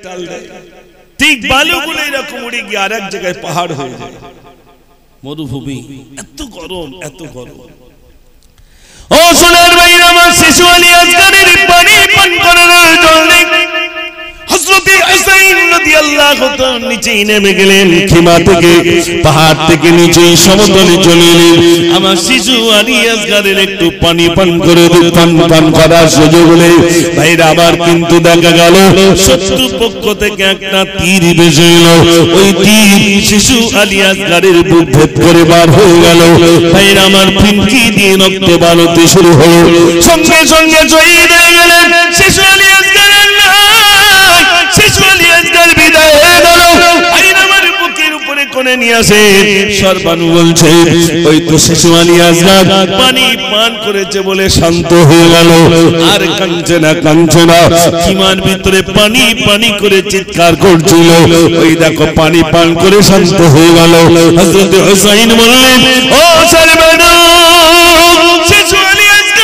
টাল দেয়, ঠিক বালুগুলো এরকম উড়ে গিয়ে আর এক জায়গায় পাহাড় হয়ে যায়। মরুভূমি, এত গরম, এত গরম। ও সোনার ভাইরা আমার, শিশু আলী আসগারের পানি পান করার জন্য হযরত হুসাইন রাদিয়াল্লাহু তাআলা নিচে নেমে গেলেন। খিমা থেকে, পাহাড় থেকে নিচে সমতলে চলে এলেন। আমার শিশু আলী আসগারের একটু পানি পান করে পান করার সুযোগ হলে ভাইরা আমার, কিন্তু দেখা গেল শত্রু পক্ষ থেকে একটা তীর ভেসে এলো। ওই তীর শিশু আলী আসগারের বুক ভেদ করে বার হয়ে গেল। ভাইরা আমার, ফিনকি দিয়ে রক্ত বার হতে শুরু হলো। সঙ্গে সঙ্গে শহীদ হয়ে গেলেন শিশু আলী আসগারের নাই। শিশু আলী আসগার বিদায় হয়ে গেল। ভাইরা আমার, বুকের উপরে কোণে নিয়ে আসে সরবানু বলছে, ওই তো শিশু আলী আসগার পানি পান করেছে বলে শান্ত হয়ে গেল। আর কাঁদছে না, কাঁদছে না, খিমার ভিতরে পানি পানি করে চিৎকার করছিল। ওই দেখো পানি পান করে শান্ত হয়ে গেল। হযরত হুসাইন বললেন, ও সরবানু, শিশু আলী আসগার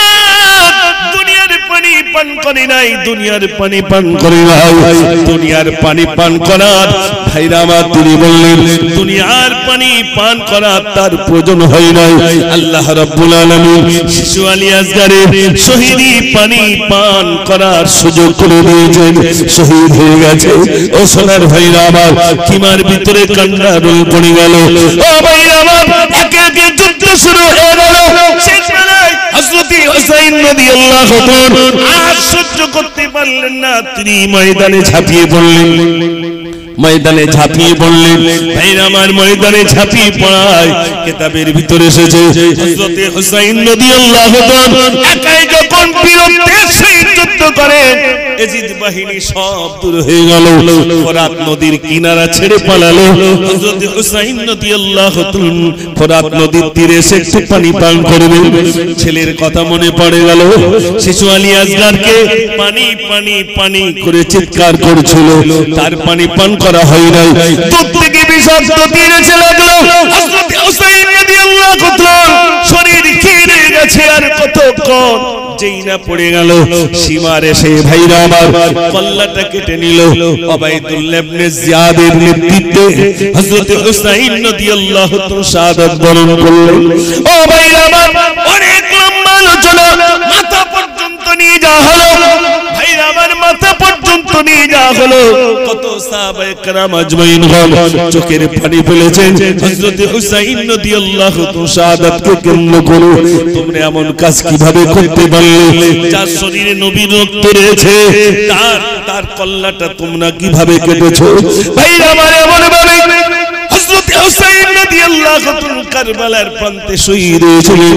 দুনিয়ার পানি পান করে নাই, দুনিয়ার পানি পান করে নাই। দুনিয়ার পানি পান করার ভাইরা আমার, তিনি বললেন দুনিয়ার পানি পান করার তার প্রয়োজন হয় নাই। আল্লাহ রাব্বুল আলামিন শিশু আলী আসগারের শহীদি পানি পান করার সুযোগ করে দিয়েছেন। শহীদ হয়ে গেছে। ও সোনার ভাইরা আমার, খিমার ভিতরে কান্না রোল পড়ে গেল। ও ভাইরা আমার, একে একে যুদ্ধ শুরু হয়ে গেল। শেষবেলায় হযরত হুসাইন রাদিয়াল্লাহু তাআলা আর সহ্য করতে পারলেন না, তিনি ময়দানে ঝাঁপিয়ে পড়লেন। ময়দানে ঝাঁপিয়ে পড়লেন। ভাইরা আমার, ময়দানে ঝাঁপিয়ে পড়ায় কিতাবের ভিতরে এসেছে হযরত হুসাইন রাদিয়াল্লাহু তাআলা একাই যখন বীরত্বের সহিত যুদ্ধ করেন, এজিদ বাহিনী সব দূর হয়ে গেল। ফোরাত নদীর কিনারা ছেড়ে পালালো। হযরত হুসাইন রাদিয়াল্লাহু তাআলা ফোরাত নদীর তীরে এসে একটু পানি পান করবেন। ছেলের কথা মনে পড়ে গেল। শিশু আলী আসগারকে পানি পানি পানি করে চিৎকার করছিল, তার পানি পান করা হয় নাই। দূর থেকে বিষাক্ত তীর এসে লাগলো। হযরত হুসাইন রাদিয়াল্লাহু তাআলা শরীর ঘিরে গেছে, আর কতক্ষণ যেই না পড়ে গেল, সীমার এসে ভাইরা আমার কল্লাটা কেটে নিল। উবাইদুল্লাহ ইবনে জিয়াদের নেতৃত্বে হযরত হুসাইন রাদিয়াল্লাহু তাআলা শাহাদাত বরণ করলেন। ও ভাইরা আমার, অনেক লম্বা আলোচনা, মাথা পর্যন্ত নিয়ে যাওয়া হলো। ভাইরা আমার, মাথা পর্যন্ত নিয়ে যাওয়া হলো। কত সাহাবায়ে কেরাম আজমাইন চোখের পানি ফেলেছেন হযরত হুসাইন রাদিয়াল্লাহু তাআলা শাহাদাতকে কেন্দ্র করে। তোমরা এমন কাজ কিভাবে করতে পারলে? যার শরীরে নবীর রক্ত রয়েছে, তার কল্লাটা তোমরা কিভাবে কেটেছো? ভাইরা আমার, এমন ভাবে হযরত হুসাইন রাদিয়াল্লাহু তাআলা কারবালার প্রান্তে শহীদ হয়েছিলেন।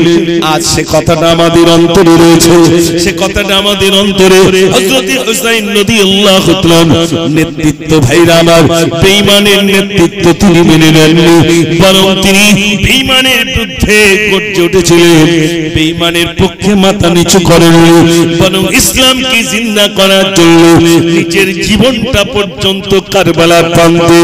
আজ সে কথাটা আমাদের অন্তরে রয়েছে, সে কথাটা আমাদের অন্তরে। হযরত হুসাইন রাদিয়াল্লাহু তাআলা নেতৃত্ব ভাইরা আমার, বেঈমানের নেতৃত্ব তিনি মেনে নেননি, বরং তিনি বেঈমানের বিরুদ্ধে গর্জে উঠেছিলেন। বেঈমানের পক্ষে মাথা নিচু করেননি, বরং ইসলামকে জিন্দা করার জন্য নিজের জীবনটা পর্যন্ত কারবালার প্রান্তে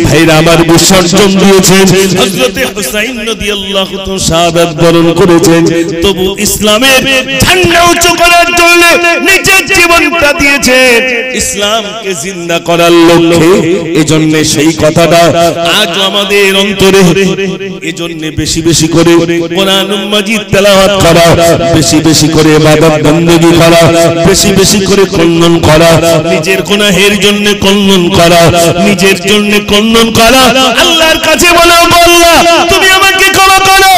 ভাইরা আমার বিসর্জন দিয়েছেন। হযরত হুসাইন রাদিয়াল্লাহু তাআলা শাহাদাত বরণ করেছেন, তবু ইসলামের ঝান্ডা উঁচু করার জন্য নিজের জীবনটা দিয়েছেন, ইসলামকে জিন্দা করার লক্ষ্যে। এজন্য সেই কথাটা আজ আমাদের অন্তরে। এজন্য বেশি বেশি করে কোরআন মাজিদ তেলাওয়াত করা, বেশি বেশি করে ইবাদত বندگی করা, বেশি বেশি করে কল্যাণ করা, নিজের গুনাহের জন্য কল্যাণ করা, নিজের জন্য কল্যাণ করা। আল্লাহর কাছে বলো, আল্লাহ তুমি আমাকে ক্ষমা করো।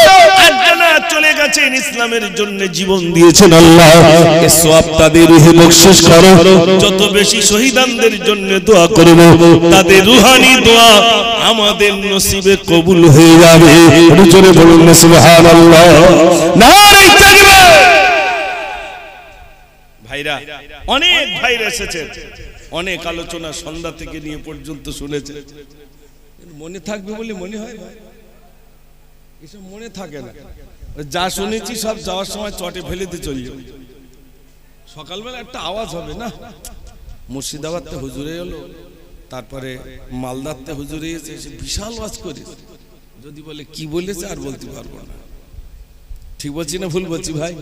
আল্লাহ চলে গেছেন, ইসলামের জন্য জীবন দিয়েছেন। আল্লাহ এ সওয়াব তাদের রূহে বখশিশ করো। যত বেশি শহীদদের জন্য দোয়া করব, তাদের রূহানি দোয়া আমাদের নসিবে কবুল হয়ে যাবে। জোরে বলুন না সুবহানাল্লাহ, নারে তাকবীর। ভাইরা, অনেক ভাইরা এসেছেন, অনেক আলোচনা সন্ধ্যা থেকে নিয়ে পর্যন্ত শুনেছেন। মনে থাকবে বলে মনে হয় ভাই, এসব মনে থাকে না। যা শুনেছি সব যাওয়ার সময় চটে ফেলে দিয়ে চলে যাবে। সকালবেলা একটা আওয়াজ হবে না, মুর্শিদাবাদতে হুজুরে এলো, তারপরে মালদাতে হুজুরে এসে বিশাল ওয়াজ করে। যদি বলে কি বলেছে আর বলতে পারবো না। ঠিক বলছি না ভুল বলছি ভাই?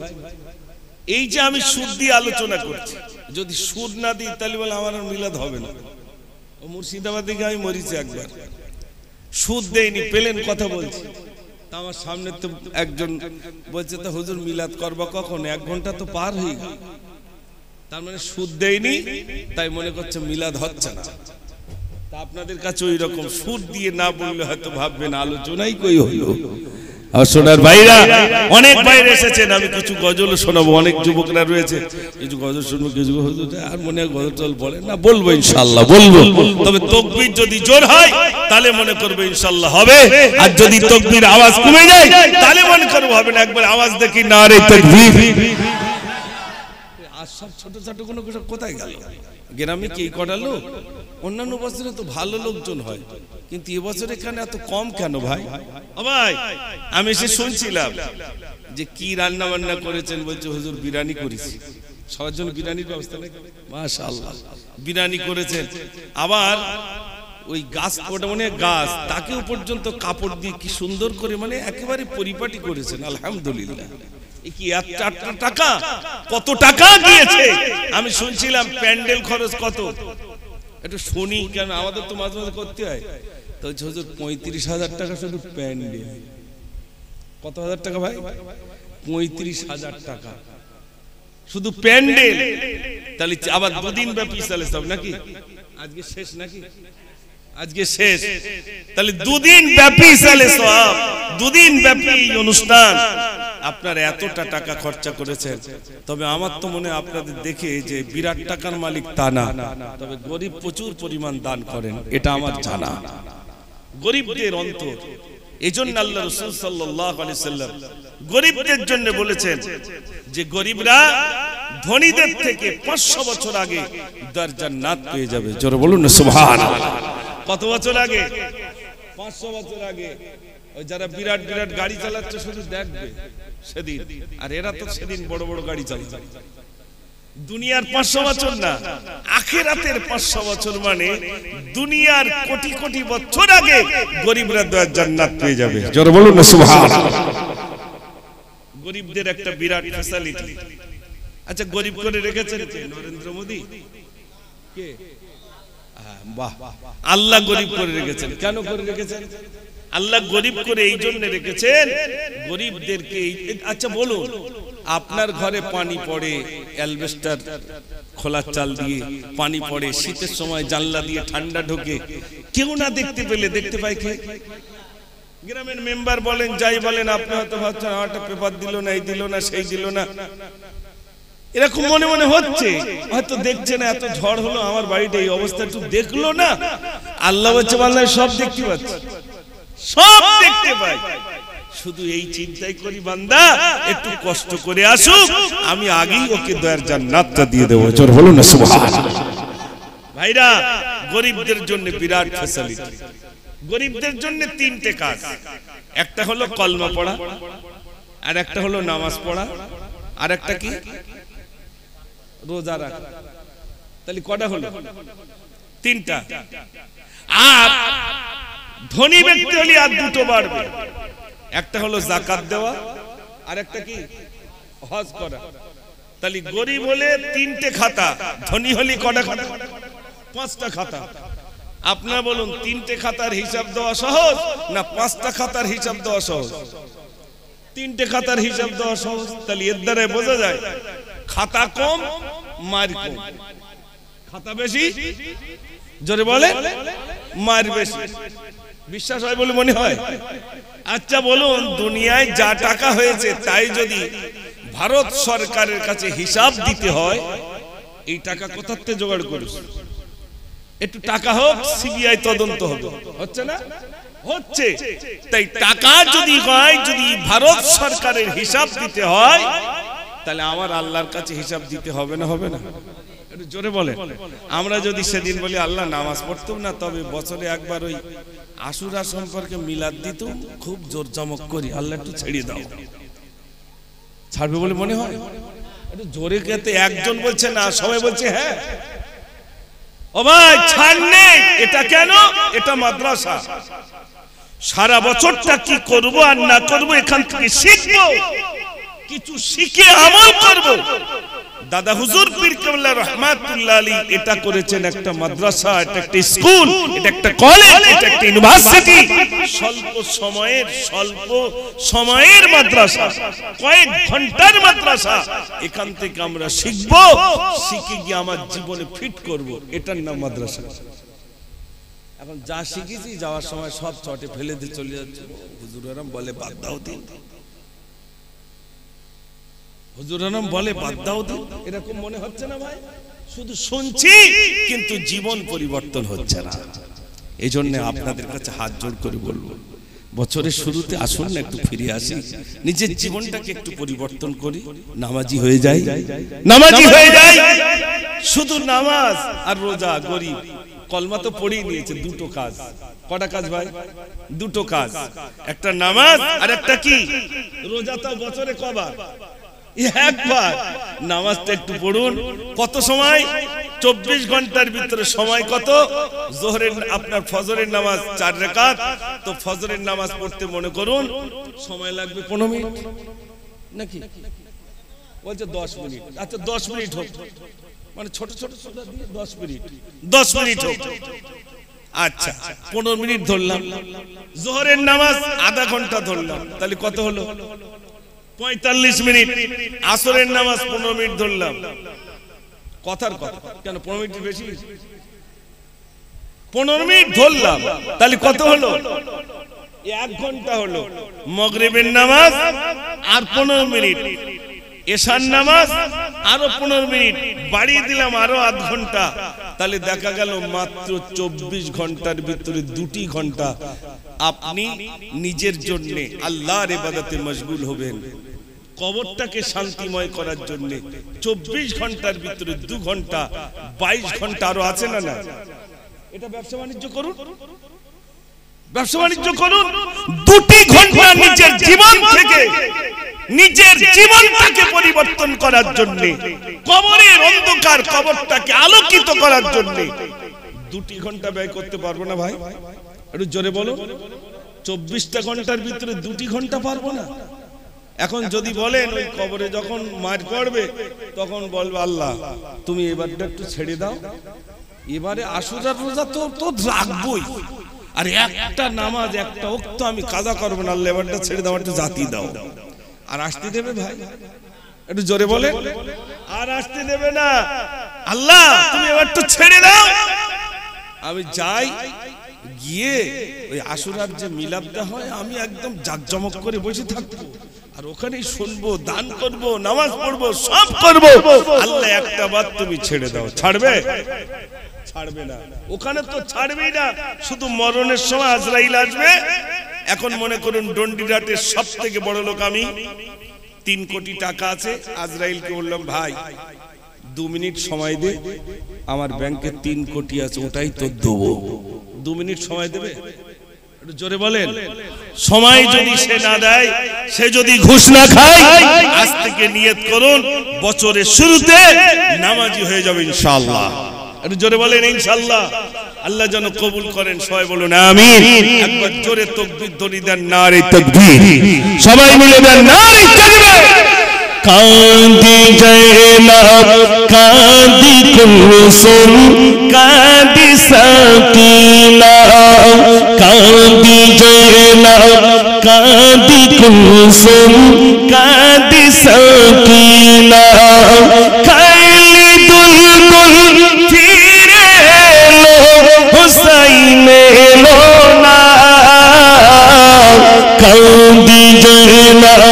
এই যে আমি সুর দিয়ে আলোচনা করছি, যদি সুর না দিই তাহলে বলে আমার মিলাদ হবে না। ও মুর্শিদাবাদ থেকে আমি মরিছি একবার, সুদ দেয়নি, পেলেন কথা বলছি, তা আমার সামনে তো একজন বলছে তো হুজুর মিলাদ করবা কখন, 1 ঘন্টা তো পার হয়ে গেল, তার মানে সুদ দেয়নি, তাই মনে করছে মিলাদ হচ্ছে না। তা আপনাদের কাছে ওই রকম সুদ দিয়ে না বললে হয়তো ভাববেন আলোচনাই কই হইল। আর সোনার ভাইরা, অনেক বাইরে এসেছেন, আমি কিছু গজল শোনাবো, অনেক যুবকরা রয়েছে, কিছু গজল শুনবো, কিছু আর মনে হয় গজল বলে না, বলবো ইনশাআল্লাহ বলবো, তবে তাকবীর যদি জোর হয় তাহলে মনে করবে ইনশাআল্লাহ হবে, আর যদি তাকবীর আওয়াজ কমে যায় তাহলে মনে করবো হবে না। একবার আওয়াজ দেখি, নারে তাকবীর। আর সব ছোট ছোট কোনো কোথায় গেল? গ্রামে কি কটা লোক? অন্যান্য বছরে তো ভালো লোকজন হয়, কিন্তু এবছর এখানে এত কম কেন ভাই? ভাই আমি এসে শুনছিলাম যে কি রান্না বান্না করেছেন, বলছে হুজুর বিরিয়ানি করেছি। সবার জন্য বিরিয়ানির ব্যবস্থা নেই? মাশাআল্লাহ, বিরিয়ানি করেছেন। আবার ওই গাছ, ওটা মানে গাছ, তাকেও পর্যন্ত কাপড় দিয়ে কি সুন্দর করে মানে একেবারে পরিপাটি করেছেন, আলহামদুলিল্লাহ। কি 1 টাকা, কত টাকা গিয়েছে? আমি শুনছিলাম প্যান্ডেল খরচ কত, একটু শুনি, কেন আমাদের তো মাঝে মাঝে করতে হয়। তো হুজুর 35,000 টাকা শুধু প্যান্ডেল। কত হাজার টাকা ভাই? 35,000 টাকা শুধু প্যান্ডেল। তাহলে আবার 2 দিন ব্যাপী চলে সব নাকি? আজকে শেষ নাকি? আজকে শেষ, তাহলে 2 দিন ব্যাপী চলে সব, 2 দিন ব্যাপী অনুষ্ঠান। আপনার এতটা টাকা খরচা করেছেন, তবে আমার তো মনে হয় আপনাদের দেখে যে বিরাট টাকার মালিক তা না, তবে গরিব প্রচুর পরিমাণ দান করেন, এটা আমার জানা। গরিবদের অন্তর, এজন্য আল্লাহ রাসূল সাল্লাল্লাহু আলাইহি সাল্লাম গরিবদের জন্য বলেছেন যে গরিবরা ধনীদের থেকে 500 বছর আগে জান্নাত পেয়ে যাবে। জোরে বলুন না সুবহানাল্লাহ। কত বছর আগে? 500 বছর আগে। ওই যারা বিরাট বিরাট গাড়ি চালাচ্ছে শুধু দেখবে সেদিন, আর এরা তো সেদিন বড় বড় গাড়ি চালাচ্ছে। দুনিয়ার 500 বছর না, আখিরাতের 500 বছর, মানে দুনিয়ার কোটি কোটি বছর আগে গরিবরা জান্নাত পেয়ে যাবে। জোরে বলুন না সুবহানাল্লাহ। গরিবদের একটা বিরাট ফ্যাসিলিটি। আচ্ছা, গরিব করে রেখেছেন কে? নরেন্দ্র মোদি? কে? বাহ, আল্লাহ গরিব করে রেখেছেন। কেন করে রেখেছেন? আল্লাহ গরিব করে এই জন্য রেখেছেন গরিবদেরকে। আচ্ছা বলুন, আপনার ঘরে পানি পড়ে, অ্যালবেস্টার খোলা চাল দিয়ে পানি পড়ে, শীতের সময় জানলা দিয়ে ঠান্ডা ঢোকে, কেউ না দেখতে পেলে দেখতে পায় কে? গ্রামের মেম্বার বলেন, যাই বলেন, আপনি হয়তো ভাবছেন একটা পেপার দিল না, এই দিল না, সেই দিল না, এরকম মনে মনে হচ্ছে, হয়তো দেখছে না। এত ঝড় হলো, আমার বাড়িটা এই অবস্থা, একটু দেখলো না? আল্লাহ বলছে বান্দা সব দেখতে পাচ্ছে, সব দেখতে পাই, শুধু এই চিন্তাই করি বান্দা একটু কষ্ট করে আসুক, আমি আগেই ওকে দয়ার জান্নাতটা দিয়ে দেবো। জোর বলুন না সুবহানাল্লাহ। ভাইরা, গরিবদের জন্য বিরাট ফ্যাসিলিটি। গরিবদের জন্য 3টে কাজ, একটা হলো কলমা পড়া, আর একটা হলো নামাজ পড়া, আর একটা কি রোজা রাখা। তাহলে কটা হলো? 3টা। আর ধনী ব্যক্তি হলে আর 2টো বাড়বে, একটা হলো যাকাত দেওয়া, আর একটা কি হজ করা। তাহলে গরিব হলে 3টে খাতা, ধনী হলে কটা খাতা? 5টা খাতা। আপনারা বলুন, 3টে খাতার হিসাব দেওয়া সহজ না 5টা খাতার হিসাব দেওয়া সহজ? 3টে খাতার হিসাব দেওয়া সহজ। তাহলে এর দ্বারা বোঝা যায় খাতা কম, মার কম। খাতা বেশি, জোরে বলে মার বেশি। বিশ্বাস হয় বলে মনে হয়? আচ্ছা বলুন, দুনিয়ায় যা টাকা হয়েছে তাই যদি ভারত সরকারের কাছে হিসাব দিতে হয়, এই টাকা কোথা থেকে জোগাড় করিস? একটু টাকা হোক, সিবিআই তদন্ত হবে, হচ্ছে না? হচ্ছে। তাই টাকা যদি হয়, যদি ভারত সরকারের হিসাব দিতে হয়, তাহলে আমার আল্লাহর কাছে হিসাব দিতে হবে না? হবে না? একটু জোরে বলে। আমরা যদি সেদিন বলি আল্লাহ নামাজ পড়তাম না, তবে বছরে একবার ওই আশুরা সম্পর্কে মিলাদ দিত, খুব জোর জমক করি, আল্লাহ একটু ছেড়ে দাও, ছাড়বে বলে মনে হয়? একটু জোরে খেতে একজন বলছে না, সবাই বলছে হ্যাঁ। ও ভাই, ছাড় নেই। এটা কেন? এটা মাদ্রাসা। সারা বছরটা কি করব আর না করব এখান থেকে শিখবো, কিছু শিখে আমল করব। দাদা হুজুর পীর কেবলা রহমাতুল্লাহ আলী এটা করেছেন একটা মাদ্রাসা, এটা একটা স্কুল, এটা একটা কলেজ, এটা একটা ইউনিভার্সিটি। স্বল্প সময়ের মাদ্রাসা, কয়েক ঘন্টার মাদ্রাসা। এখান থেকে আমরা শিখবো, শিখে গিয়ে আমার জীবনে ফিট করব, এটার নাম মাদ্রাসা। এখন যা শিখেছি যাওয়ার সময় সব চটে ফেলে দিয়ে চলে যাচ্ছে। হুজুরাম বলে বাদ দাও দিন, হুজুরাম বলে বাদ দাও দিন, এরকম মনে হচ্ছে না ভাই? শুধু শুনছি কিন্তু জীবন পরিবর্তন হচ্ছে না। এই জন্য আপনাদের কাছে হাত জোড় করে বলবো, বছরের শুরুতে আসুন না, একটু ফিরে আসি, নিজের জীবনটাকে একটু পরিবর্তন করি, নামাজি হয়ে যাই, নামাজি হয়ে যাই। শুধু নামাজ আর রোজা, গরিব কলমা তো পড়েই নিয়েছে, দুটো কাজ। কটা কাজ ভাই? দুটো কাজ, একটা নামাজ আর একটা কি রোজা। তো বছরে কবার? একবার। নামাজটা একটু পড়ুন। কত সময়? 24 ঘন্টার ভিতরে সময় কত? জোহরের আপনার ফজরের নামাজ 4 রাকাত, তো ফজরের নামাজ পড়তে মনে করুন সময় লাগবে 15 মিনিট নাকি? বলছে 10 মিনিট। আচ্ছা 10 মিনিট হোক, মানে ছোট ছোট সূরা দিয়ে 10 মিনিট, 10 মিনিট হোক। আচ্ছা 15 মিনিট ধরলাম। জোহরের নামাজ আধা ঘন্টা ধরলাম, তাহলে কত হলো? 45 মিনিট। আসরের নামাজ 15 মিনিট ধরলাম। কথার কথা, কেন 15 মিনিট বেশি? 15 মিনিট ধরলাম, তাহলে কত হলো? 1 ঘন্টা হলো। মাগরিবের নামাজ আর 15 মিনিট, এশার নামাজ আরো 15 মিনিট, বাড়িয়ে দিলাম আরো আধ ঘন্টা, তাহলে দেখা গেল মাত্র 24 ঘন্টার ভিতরে 2টি ঘন্টা আপনি নিজের জন্য আল্লাহর ইবাদতে মশগুল হবেন। কবরটাকে শান্তিময় করার জন্য 24 ঘন্টার ভিতরে 2 ঘন্টা, 22 ঘন্টা আরো আছে না? না, এটা ব্যবসা বাণিজ্য করুন, ব্যবসা বাণিজ্য করুন। 2টি ঘন্টা নিজের জীবন থেকে, নিজের জীবনটাকে পরিবর্তন করার জন্য, কবরের অন্ধকার কবরটাকে আলোকিত করার জন্য 2টি ঘন্টা ব্যয় করতে পারবো না ভাই? একটু জোরে বলো। 24টা ঘন্টার ভিতরে 2টি ঘন্টা পারবো না। এখন যদি বলেন ওই কবরে যখন মার পড়বে তখন বলবে আল্লাহ তুমি এবারটা একটু ছেড়ে দাও, এবারে আশুরার রোজা তো রাখবই, আর একটা নামাজ একটা ওয়াক্ত আমি কাজা করব না, আল্লাহ এবারটা ছেড়ে দাও, একটু জাতি দাও। আর আসতে দেবে ভাই? একটু জোরে বলে। আর আসতে দেবে না। আল্লাহ তুমি এবারটা ছেড়ে দাও। আমি যাই, গিয়ে ওই আশুরার যে মিলাদটা হয় আমি একদম জাকজমক করে বসে থাকবো, আর ওখানেই শুনবো, দান করব, নামাজ পড়বো, সব করব। আল্লাহ একটা বার তুমি ছেড়ে দাও, ছাড়বে? ছাড়বে না। ওখানে তো ছাড়বেই না, শুধু মরণের সময় আজরাইল আসবে। এখন মনে করুন ডন্ডিঘাটের সব থেকে বড় লোক আমি, 3 কোটি টাকা আছে। আজরাইলকে বললাম ভাই 2 মিনিট সময় দে, আমার ব্যাংকে 3 কোটি আছে, ওটাই তো দেবো। 2 মিনিট সময় দেবে? একটু জোরে বলেন। সময় যদি সে না দেয়, সে যদি ঘুষ না খায়, আজ থেকে নিয়ত করুন বছরের শুরুতে নামাজি হয়ে যাবে ইনশাআল্লাহ। একটু জোরে বলেন ইনশাআল্লাহ। আল্লাহ যেন কবুল করেন, সবাই বলুন আমিন। একবার জোরে তাকবীর ধ্বনি দেন, নারে তাকবীর। সবাই মিলে দেন নারে তাকবীর। কাঁদি জয়নাব কাঁদি কুলসুম কাঁদি সাকিনা, কাঁদি জয়নাব কাঁদি কুলসুম কাঁদি সাকিনা, খাইলি দুলদুল ফিরে এলো হুসাইন এলো না, কাঁদি জয়নাব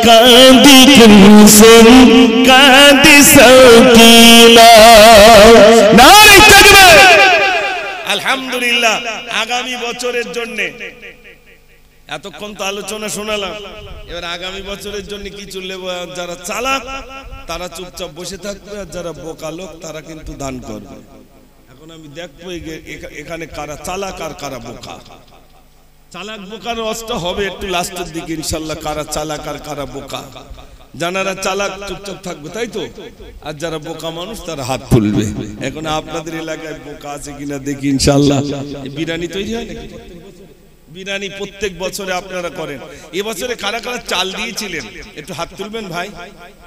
কাঁদি কুলসুম কাঁদি সাকিনা। নারে তাকবীর। আলহামদুলিল্লাহ। আগামী বছরের জন্য এতক্ষণ তো আলোচনা শোনালাম, এবার আগামী বছরের জন্য কিছু নেব। যারা চালাক তারা চুপচাপ বসে থাকবে, আর যারা বোকা লোক তারা কিন্তু দান করবে। এখন আমি দেখবো এখানে কারা চালাক আর কারা বোকা। চালাক বোকার অবস্থা হবে একটু লাস্টের দিকে ইনশাআল্লাহ, কারা চালাক আর কারা বোকা। যারা চালাক চুপচাপ থাকবে, তাই তো, আর যারা বোকা মানুষ তারা হাত তুলবে। এখন আপনাদের এলাকায় বোকা আছে কিনা দেখি ইনশাআল্লাহ। বিরিয়ানি তৈরি হয় নাকি? বিরিয়ানি প্রত্যেক বছরে আপনারা করেন, এবছরে কারা কারা চাল দিয়েছিলেন একটু হাত তুলবেন ভাই,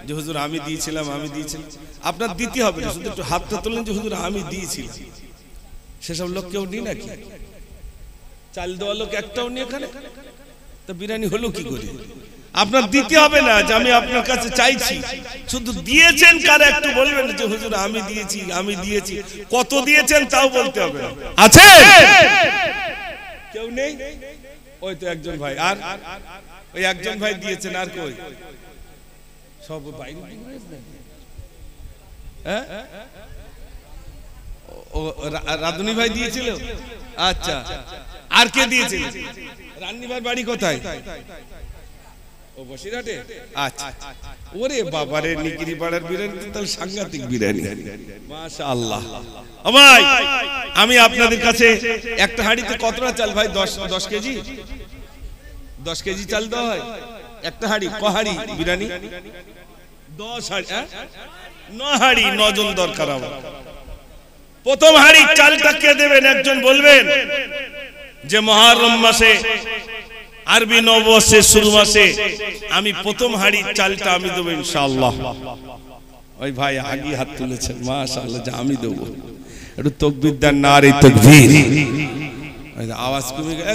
যে হুজুর আমি দিয়েছিলাম। আপনার দিতে হবে না, শুধু একটু হাতটা তুললেন যে হুজুর আমি দিয়েছিলাম। সেসব লোক কেউ নেই নাকি? চাল দেওয়া লোক একটাও নেই এখানে, তা বিরিয়ানি হলো কি করে? আপনার দিতে হবে না যে আমি আপনার কাছে চাইছি, শুধু দিয়েছেন কারা একটু বলবেন যে হুজুর আমি দিয়েছি। কত দিয়েছেন তাও বলতে হবে। আছে কেউ নেই? ওই তো একজন ভাই, আর ওই একজন ভাই দিয়েছেন, আর কই সব বাইরে? হ্যাঁ, ও রাধুনী ভাই দিয়েছিল। আচ্ছা, আর কে দিয়েছিল? রান্নি ভাই বাড়ি কোথায়? ও বসিরহাটে। আচ্ছা, ওরে বাবারে, নিকিরি পাড়ার বিরিয়ানি তাহলে সাংঘাতিক বিরিয়ানি, মাশাআল্লাহ। ও ভাই, আমি আপনাদের কাছে একটা হাঁড়িতে কতটা চাল ভাই? 10 কেজি, 10 কেজি চাল দেওয়া হয় একটা হাঁড়ি। ক হাঁড়ি বিরিয়ানি? 10 হাঁড়ি। 9 হাঁড়ি, 9 জন দরকার আমার। প্রথম হাঁড়ি চালটা কে দেবেন একজন বলবেন? যে মুহররম মাসে, আরবি নববর্ষের শুরু মাসে আমি প্রথম হাঁড়ি চালটা আমি দেবো ইনশাআল্লাহ। ওই ভাই আগে হাত তুলেছেন, মাশাআল্লাহ, যে আমি দেবো। একটু তাকবীর দেন, নারে তাকবীর। আওয়াজ কমে গেল,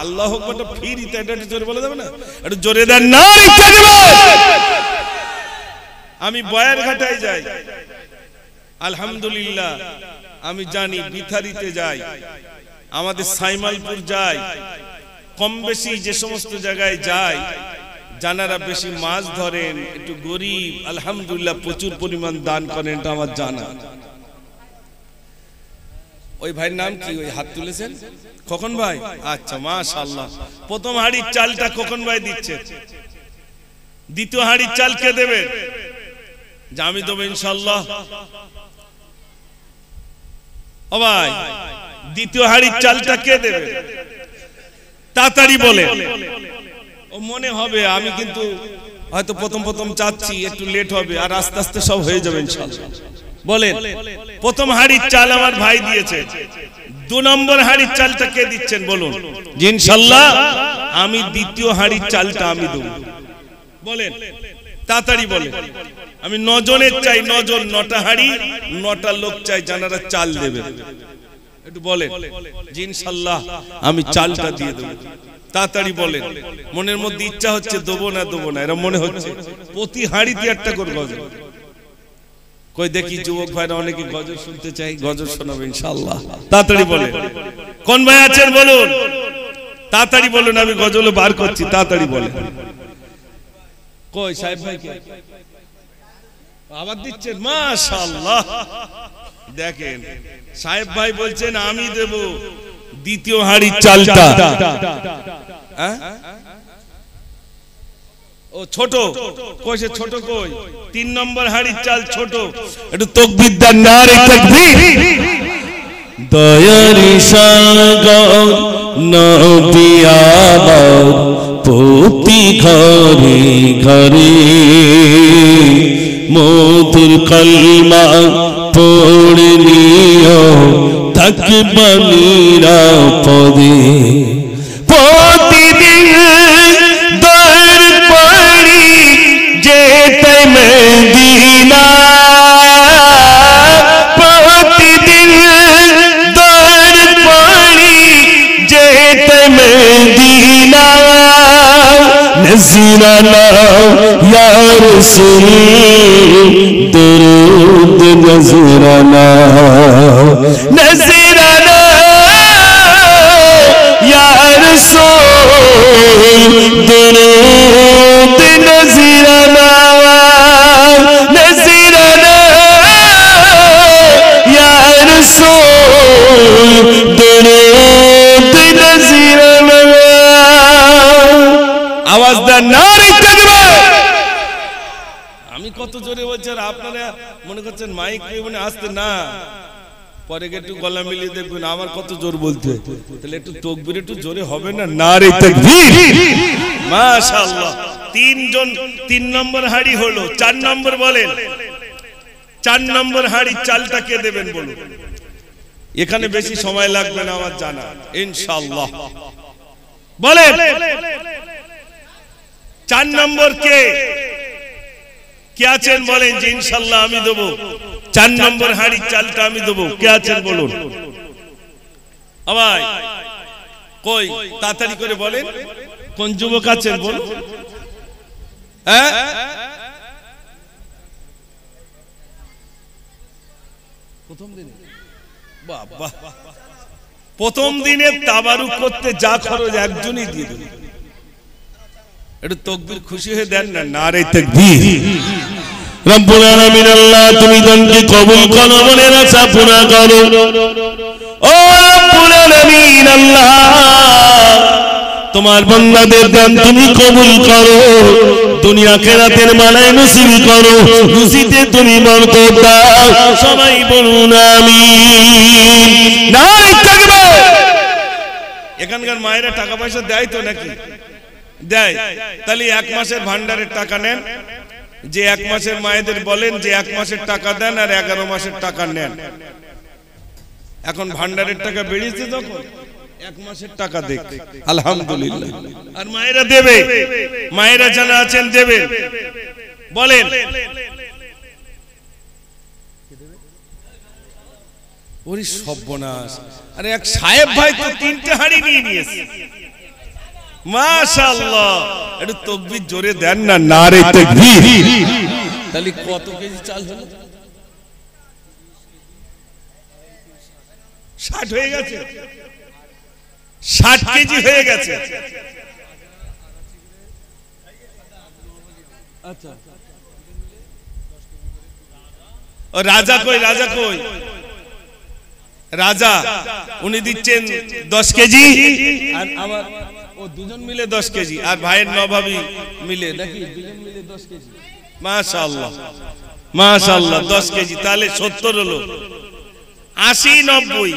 আল্লাহু আকবার ফিরি, এটা একটু জোরে বলে দেবে না? একটু জোরে দেন, নারে তাকবীর। আমি বয়ারঘাটায় যাই, আলহামদুলিল্লাহ, আমি জানি বিথারিতে যাই, আমাদের সাইমালপুর যাই, কম বেশি যে সমস্ত জায়গায় যাই, জানারা বেশি মাছ ধরেন, একটু গরিব, আলহামদুলিল্লাহ প্রচুর পরিমাণ দান করেন, এটা আমার জানা। ওই ভাইয়ের নাম কি? ওই হাত তুলেছেন খোকন ভাই। আচ্ছা, মাশাআল্লাহ। প্রথম হাঁড়ির চালটা খোকন ভাই দিচ্ছে। দ্বিতীয় হাঁড়ির চাল কে দেবে? যে আমি দেবো ইনশাআল্লাহ। ও ভাই, দ্বিতীয় হাঁড়ির চালটা কে দেবে? তাড়াতাড়ি বলে। ও মনে হবে আমি কিন্তু হয়তো প্রথম চাচ্ছি, একটু লেট হবে, আর আস্তে আস্তে সব হয়ে যাবে ইনশাআল্লাহ। বলেন, প্রথম হাঁড়ির চাল আমার ভাই দিয়েছে, 2 নম্বর হাঁড়ির চালটা কে দিচ্ছেন বলুন? ইনশাআল্লাহ আমি দ্বিতীয় হাঁড়ির চালটা আমি দেব। বলেন, তাড়াতাড়ি বলেন। আমি 9 জনের চাই, 9 জন, 9টা হাঁড়ি, 9টা লোক চাই যারা চাল দেবে। একটু বলেন যে ইনশাআল্লাহ আমি চালটা দিয়ে দেব। তাড়াতাড়ি বলেন। মনের মধ্যে ইচ্ছা হচ্ছে দেবো না, এরা মনে হচ্ছে প্রতি হাঁড়িতে একটা করে গজল। কই দেখি যুবক ভাইরা অনেকে গজল শুনতে চাই, গজল শোনাবে ইনশাআল্লাহ। তাড়াতাড়ি বলেন, কোন ভাই আছেন বলুন? তাড়াতাড়ি বলুন, আমি গজল বার করছি, তাড়াতাড়ি বলেন। কই সাহেব ভাই কে আবার দিচ্ছেন? মাশাআল্লাহ। দেখেন, সাহেব ভাই বলছেন আমি দেব দ্বিতীয় হাঁড়ির চালটা। ও ছোট কই? সে ছোট কই? 3 নম্বর হাঁড়ির চাল ছোট। একটু তাকবীর দেন, নারে তাকবীর। দয়ার সাগর নবী আমার প্রতি ঘরে ঘরে, মধুর কলমা পড়ে নিও থাকবা নিরাপদে। প্রতিদিন দর পড়ি যেতে মদিনা, প্রতিদিন দর পড়ি যেতে মদিনা। নজরানা ইয়া রাসূল দরুদ, নজরানা নজরানা ইয়া রাসূল দরুদ, নজরানা নজরানা ইয়া রাসূল দরুদ, নজরানা। আওয়াজ দেন, নারে তাকবীর। আমি কত জোরে বলছি, আর আপনারা মনে করছেন মাইক মনে আসতে না, পরে একটু গলা মিলিয়ে দেখবেন আমার কত জোর বলতে। তাহলে একটু তাকবীর একটু জোরে হবে না? নারে তাকবীর, মাশাআল্লাহ। 3 নম্বর হাঁড়ি হলো। 4 নম্বর বলেন, 4 নম্বর হাঁড়ি চালটা কে দেবেন বলুন? এখানে বেশি সময় লাগবে না আমার জানা, ইনশাআল্লাহ। বলেন 4 নম্বর কে আছেন বলেন যে ইনশাআল্লাহ আমি দেব 4 নম্বর হাড়ির চালটা আমি দেব কে আছেন বলুন ভাই কই তাড়াতাড়ি করে বলেন কোন যুবক আছেন বলুন হ্যাঁ প্রথম দিনে তাবারুক করতে যা খরচ একজনই দিয়ে দেবে একটু তাকবীর খুশি হয়ে দেন না নারে তাকবীর রব্বুল আলামিন আল্লাহ তুমি দানকে কবুল করো মনের আশা পুরা করো ও রব্বুল আলামিন আল্লাহ তোমার বান্দাদের দান তুমি কবুল করো দুনিয়া আখিরাতের মালায় নসিব করো রুজিতে তুমি বরকত দাও সবাই বলুন আমিন নারে তাকবীর এখানকার মায়েরা টাকা পয়সা দেয় তো নাকি দেয় তাহলে 1 মাসের ভান্ডারের টাকা নেন যে 1 মাসের মায়েদের বলেন যে 1 মাসের টাকা দেন আর 11 মাসের টাকা নেন এখন ভান্ডারের টাকা বেড়েছে তখন 1 মাসের টাকা দেখ আলহামদুলিল্লাহ আর মায়েরা দেবে মায়েরা জানা আছেন দেবেন বলেন ওরে সর্বনাশ আরে এক সাহেব ভাই তো 3টে হাড়ি নিয়ে নিয়েছে মাশাআল্লাহ একটু তাকবীর জোরে দেন না নারে তাকবীর তাহলে কত কেজি চাল হলো 60 হয়ে গেছে 60 কেজি হয়ে গেছে আচ্ছা ও রাজা কই রাজা উনি দিচ্ছেন 10 কেজি আর আমার ও দুজন মিলে 10 কেজি আর ভাইয়ের নবাবী মিলে নাকি দুজন মিলে 10 কেজি মাশাআল্লাহ মাশাআল্লাহ 10 কেজি তাহলে 70 হলো 80 90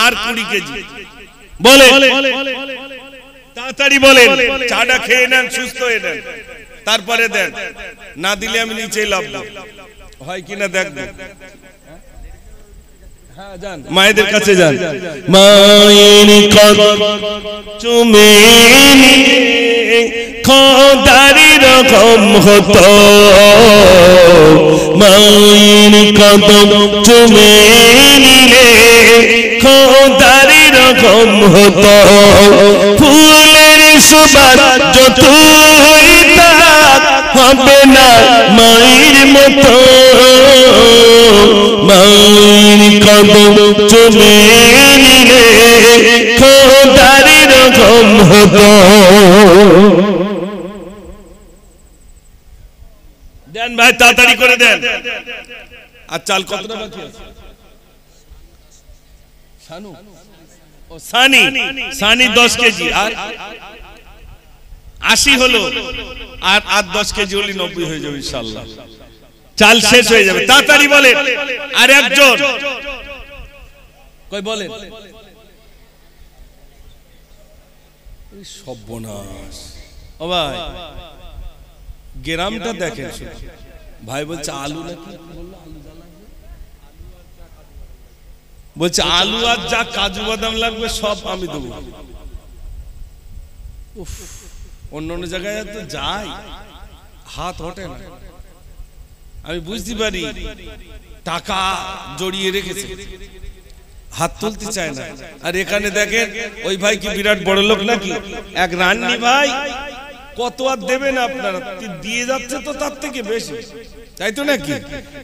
আর 20 কেজি বলে তাড়াতাড়ি বলেন চাটা খেয়ে নেন সুস্থ হয়ে নেন তারপরে দেন না দিলে আমি নিচেই লাবব হয় কিনা দেখবেন মায়েদের কাছে যান মায়ের চুমে খোদারি রকম হতো মায়ের কদম চুমে নিলে খোদারি রকম হতো ফুলের সুবাস যতই তাক হবে না মায়ের মতো মায়ের কদম চুমে নিলে খোদারি রকম হতো দেন ভাই তাড়াতাড়ি করে দেন আর চাল কতটা বাকি আছে সানু ও সানি 10 কেজি আর 80 হলো আর 10 কেজি হলে 90 হয়ে যাবে ইনশাআল্লাহ চাল শেষ হয়ে যাবে তাড়াতাড়ি বলেন আর একজন কই বলেন এই সর্বনাশ ও ভাই গ্রামটা দেখেন ভাই বলছে আলু নাকি বলছে আলু আর যা কাজু বাদাম লাগবে সব আমি দেবো অন্য জায়গায় তো যাই হাত হটে না আমি বুঝতে পারি টাকা জড়িয়ে রেখেছে হাত তুলতে চায় না আর এখানে দেখেন ওই ভাই কি বিরাট বড় লোক নাকি এক রান্নি ভাই কত আর দেবেন আপনারা দিয়ে যাচ্ছে তো তার থেকে বেশি তাই তো নাকি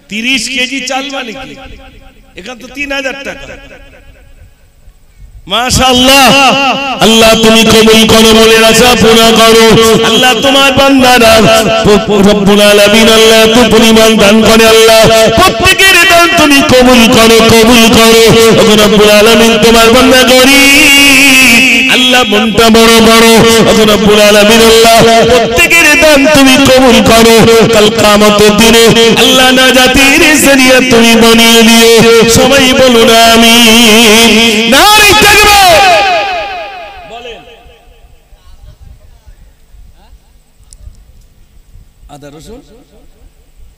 30 কেজি চাল মানে কি এখান তো 3000 টাকা মাশাআল্লাহ আল্লাহ তুমি কবুল করো মনের আশা পুরা করো আল্লাহ তোমার বান্দারা রব্বুল আলামিন আল্লাহ তো পরিমাণ দান করে আল্লাহ প্রত্যেকের দান তুমি কবুল করো ও রব্বুল আলামিন তোমার বান্দা গরীব আল্লাহ মনটা বড় ও রব্বুল আলামিন আল্লাহ প্রত্যেকের দান তুমি কবুল করো কাল কিয়ামতের দিনে আল্লাহ নাজাতের জরিয়া তুমি বানিয়ে দিও সবাই বলুন আমিন নারে তাকবীর বলেন আদা রসুন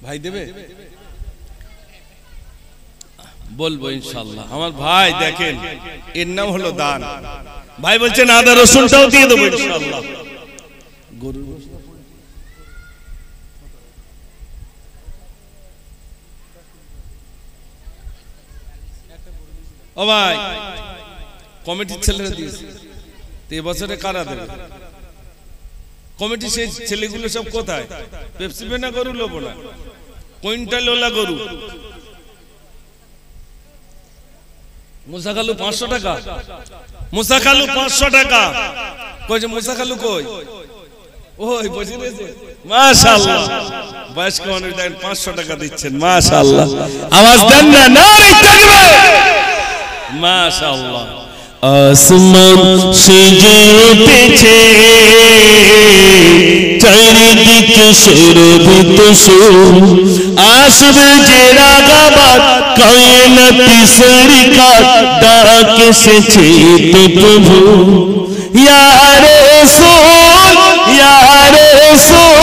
ভাই দেবে বলবো ইনশাআল্লাহ। আমার ভাই দেখেন, এর নাম হলো দান। ভাই বলছেন আদা রসুনটাও দিয়ে দেবো ইনশাআল্লাহ। গরু ও ভাই, কমিটির ছেলেরা দিয়েছে, এবছরে কারা দেবে? কমিটি সেই ছেলেগুলো সব কোথায়? পেপসি না গরু লোবো না, কুইন্টাল ওলা গরু। মুসা খালু 500 টাকা, মুসা খালু 500 টাকা কইছে। মুসা খালু কই? ওই বসে রয়েছে। মাশাআল্লাহ, বয়স্ক মানুষ দেখেন 500 টাকা দিচ্ছেন। মাশাআল্লাহ, আওয়াজ দেন না, নারে তাকবীর। মাশাআল্লাহ। আসমান সেজে উঠেছে, চারিদিকে সুরভিত সুর, আসবে যে রাগাবাদ কায়নাতি সরকার, ডাক এসেছে তো প্রভু। ইয়া রাসূল, ইয়া রাসূল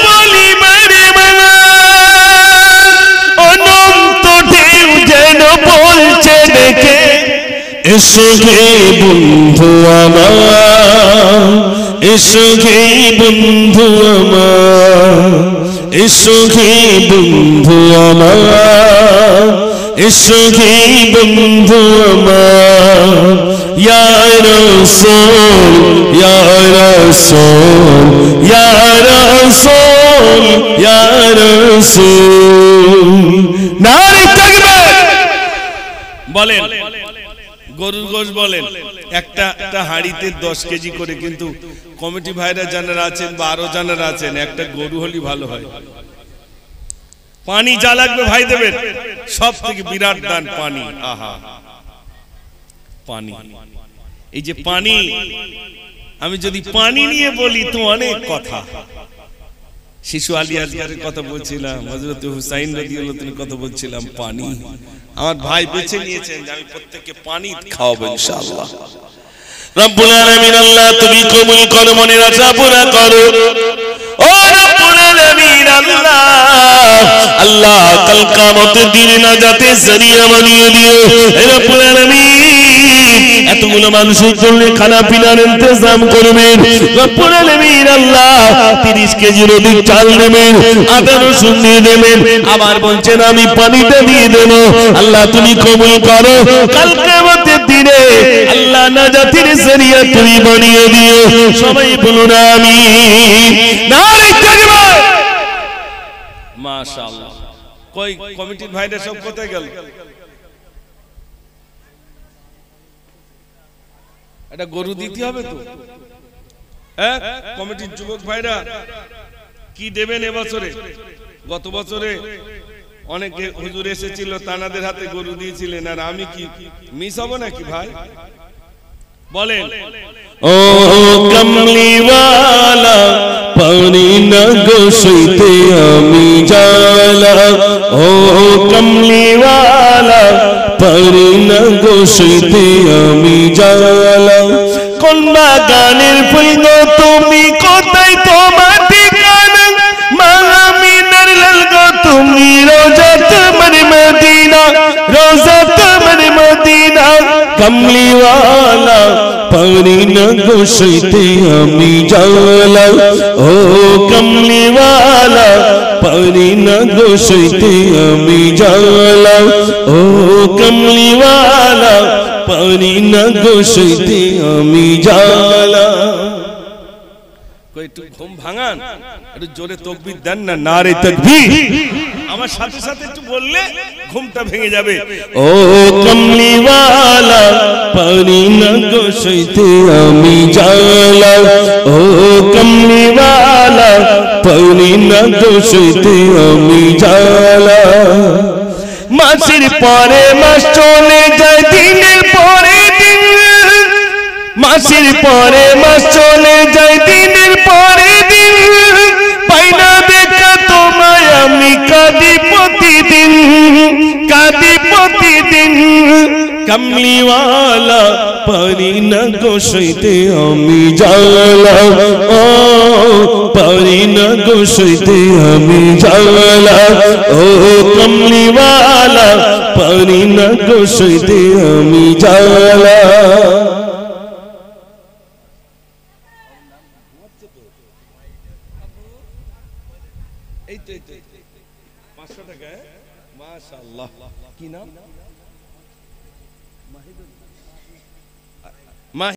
বলিবার মানা, অনন্ত ঢেউ যেন বলছে দেখে, এসো হে বন্ধু আমার, এসো হে বন্ধু আমার, এসো হে বন্ধু আমার, এসো হে বন্ধু আমার। ইয়া রাসূল, ইয়া রাসূল, ইয়া রাসূল, ইয়া রাসূল। নারে তাকবীর। বলেন গরুর গোশ বলেন, একটা হাঁড়িতে 10 কেজি করে, কিন্তু কমিটি ভাইরা জানারা আছেন বা আরো জানারা আছেন, একটা গরু হলি ভালো হয়। পানি যা লাগবে ভাই দেবেন, সব থেকে বিরাট দান পানি। আহা, পানি, এই যে পানি, আমি যদি পানি নিয়ে বলি তো অনেক কথা। শিশু আলী আসগারের কথা বলছিলাম, হযরত হুসাইন রাদিয়াল্লাহু তাআলার কথা বলছিলাম। পানি আমার ভাই বেছে নিয়েছেন যে আমি প্রত্যেককে পানি খাওয়াবো ইনশাআল্লাহ। রব্বুল আলামিন আল্লাহ তুমি কবুল করো, মনের আশা পুরা করো। ও রব্বুল আলামিন আল্লাহ, আল্লাহ কাল কিয়ামতের দিনে নাজাতে জরিয়া বানিয়ে দিও হে রব্বুল আলামিন। এতগুলো মানুষের জন্য খানা পিনার ইন্তজাম করবেন রব্বুল আলামিন আল্লাহ। 30 কেজির অধিক চাল নেবেন, আদা রসুন দিয়ে দেবেন, আবার বলছেন আমি পানিটা দিয়ে দেব। আল্লাহ তুমি কবুল করো, কাল কিয়ামতের দিনে আল্লাহ নাজাতের জরিয়া তুমি বানিয়ে দিও। সবাই বলুন আমিন। নারে তাকবীর। মাশাআল্লাহ। কই কমিটির ভাইরা সব কোথায় গেল? এটা গরু দিতে হবে তো, হ্যাঁ? কমিটির যুবক ভাইরা কি দেবেন এবছরে? গত বছরে অনেকে হুজুর এসেছিল, তানাদের হাতে গরু দিয়েছিলেন, আর আমি কি মিস হব নাকি ভাই? বলেন। ও কমলিওয়ালা পানি না গোসইতে আমি জালা, ও কমলিওয়ালা পানি না গোসইতে আমি জালা। কোন বাগানের ফুল গো তুমি, কোথায় তোমার ঠিকানা? মামিনার লাল গো তুমি, রোজা তোমার মদিনা, রোজা তোমার মদিনা। কমলিওয়ালা পানি না গোসইতে আমি জালা, ও কমলিওয়ালা পানি না গোসইতে আমি জালা, ও কমলিওয়ালা পানি না গোসইতে আমি জালা। একটু ঘুম ভাঙান, একটু জোরে তাকবীর দেন না, নারে তাকবীর। আমার সাথে সাথে একটু বললে ঘুমটা ভেঙে যাবে। ও কমলিওয়ালা পানি না গোসইতে আমি জালা, ও কমলিওয়ালা পানি না গোসইতে আমি জালা। মাসের পরে মাস চলে যায়, দিনের পরে দিন, মাসের পরে মাস চলে যায়, দিনের পরে দিন। পাই না দেখা তোমায় আমি কাঁদি প্রতিদিন, কাঁদি প্রতিদিন। কমলিওয়ালা পারি না গো সইতে আমি জ্বালা ও পারি না গো সইতে আমি জ্বালা ও কমলিওয়ালা পারি না গো সইতে আমি জ্বালা এই তো 500 টাকা মাশাআল্লাহ কি নাম